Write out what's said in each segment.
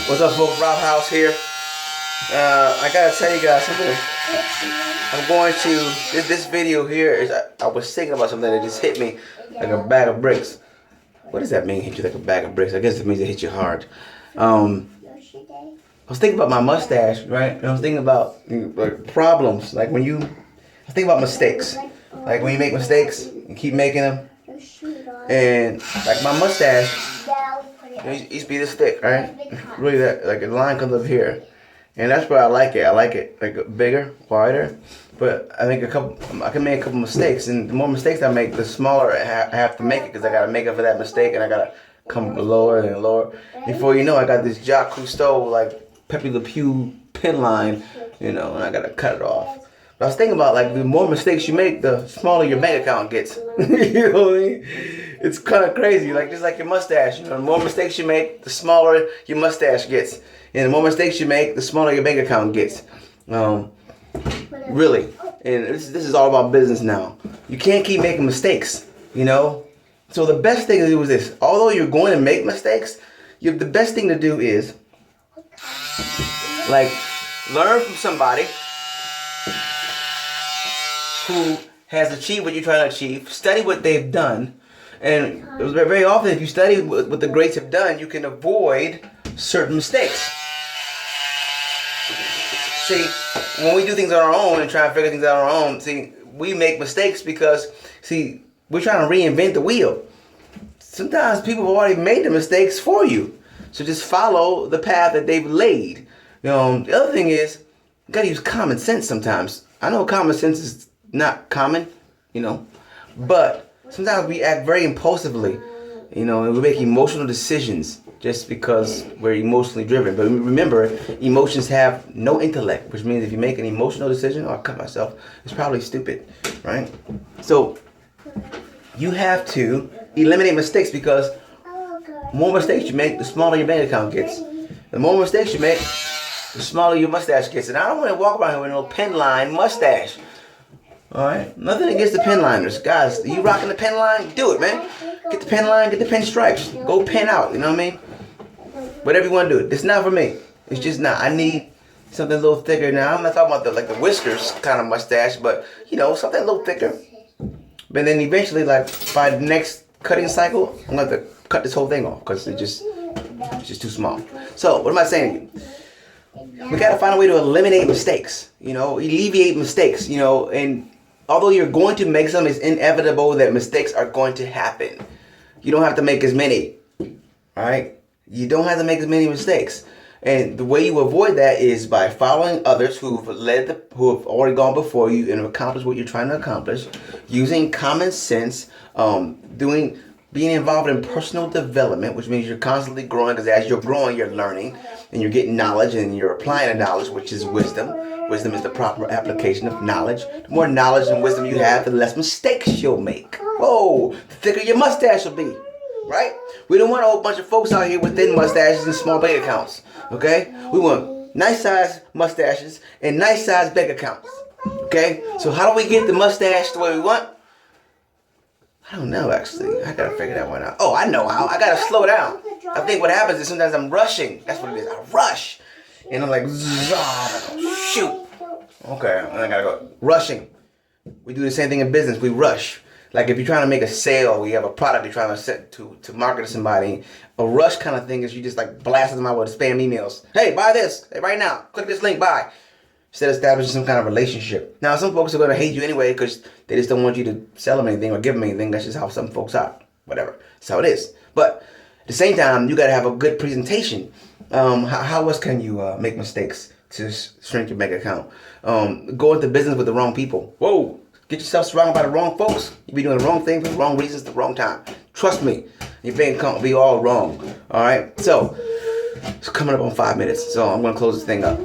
What's up, folks? Rob House here. I gotta tell you guys something. I'm going to this video here is I was thinking about something that just hit me like a bag of bricks. What does that mean? Hit you like a bag of bricks? I guess it means it hit you hard. I was thinking about my mustache, right? And I was thinking about like problems, like when you. I was thinking about mistakes, like when you make mistakes, you keep making them, and like my mustache. It used to be this thick, right? Really, that like a line comes up here, and that's where I like it. I like it like bigger, wider. But I think I can make a couple mistakes, and the more mistakes I make, the smaller I have to make it because I gotta make up for that mistake, and I gotta come lower and lower. Before you know, I got this Jacques Cousteau like Pepe Le Pew pin line, and I gotta cut it off. But I was thinking about like the more mistakes you make, the smaller your bank account gets. You know what I mean? It's kind of crazy, like just like your mustache. The more mistakes you make, the smaller your mustache gets, and the more mistakes you make, the smaller your bank account gets. Really, and this is all about business now. You can't keep making mistakes, So the best thing to do is this. Although you're going to make mistakes, the best thing to do is like learn from somebody who has achieved what you're trying to achieve. Study what they've done. And very often, if you study what the greats have done, you can avoid certain mistakes. See, when we do things on our own and try to figure things out on our own, we make mistakes because, we're trying to reinvent the wheel. Sometimes people have already made the mistakes for you. So just follow the path that they've laid. The other thing is, you gotta use common sense sometimes. I know common sense is not common, but sometimes we act very impulsively, and we make emotional decisions just because we're emotionally driven. But remember, emotions have no intellect, which means if you make an emotional decision, I'll cut myself, it's probably stupid, right? So you have to eliminate mistakes because the more mistakes you make, the smaller your bank account gets. The more mistakes you make, the smaller your mustache gets. And I don't want to walk around here with no pen line mustache. Alright? Nothing against the pen liners. Guys, you rocking the pen line? Do it, man. Get the pen line, get the pen stripes. Go pen out, you know what I mean? Whatever you want to do. It's not for me. It's just not. I need something a little thicker now. I'm not talking about the whiskers kind of mustache, but, something a little thicker. But then eventually, like, by the next cutting cycle, I'm going to cut this whole thing off because it's just too small. So, what am I saying to you? We got to find a way to eliminate mistakes, alleviate mistakes, and although you're going to make some, it's inevitable that mistakes are going to happen. You don't have to make as many, right? You don't have to make as many mistakes. And the way you avoid that is by following others who have already gone before you and accomplished what you're trying to accomplish, using common sense, being involved in personal development, which means you're constantly growing, because as you're growing, you're learning, and you're getting knowledge, and you're applying the knowledge, which is wisdom. Wisdom is the proper application of knowledge. The more knowledge and wisdom you have, the less mistakes you'll make. Whoa, the thicker your mustache will be, right? We don't want a whole bunch of folks out here with thin mustaches and small bank accounts, okay? We want nice-sized mustaches and nice-sized bank accounts, okay? So how do we get the mustache the way we want? I don't know, actually. I gotta figure that one out. Oh, I know how. I gotta slow down. I think what happens is sometimes I'm rushing. That's what it is. I rush. And I'm like, shoot. Okay, and I gotta go. Rushing. We do the same thing in business. We rush. Like if you're trying to make a sale, we have a product you're trying to set to market to somebody. A rush kind of thing is you just like blast them out with spam emails. Hey, buy this. Hey, right now. Click this link. Buy. Instead of establishing some kind of relationship. Now, some folks are going to hate you anyway because they just don't want you to sell them anything or give them anything. That's just how some folks are. Whatever. That's how it is. But at the same time, you got to have a good presentation. How else can you make mistakes to shrink your bank account? Go into business with the wrong people. Whoa. Get yourself surrounded by the wrong folks. You be doing the wrong thing for the wrong reasons at the wrong time. Trust me. Your bank account will be all wrong. All right? So, it's coming up on 5 minutes. So, I'm going to close this thing up.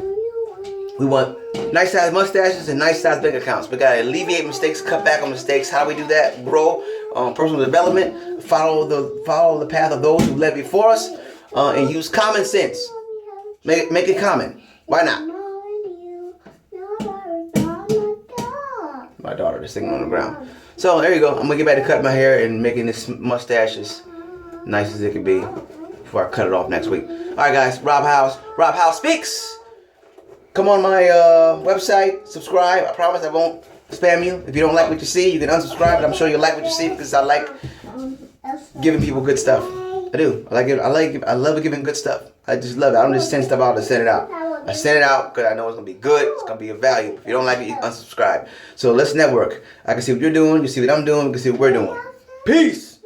We want nice sized mustaches and nice sized bank accounts. We gotta alleviate mistakes, cut back on mistakes. How do we do that? Grow, personal development, follow the path of those who led before us, and use common sense. Make it common. Why not? My daughter is singing on the ground. So there you go. I'm gonna get back to cutting my hair and making this mustache as nice as it can be. before I cut it off next week. All right, guys. Rob House Speaks. Come on my website, subscribe. I promise I won't spam you. If you don't like what you see, you can unsubscribe. But I'm sure you'll like what you see because I like giving people good stuff. I do. I love giving good stuff. I just love it. I don't just send stuff out to send it out. I send it out because I know it's gonna be good. It's gonna be of value. If you don't like it, you unsubscribe. So let's network. I can see what you're doing. You see what I'm doing. We can see what we're doing. Peace.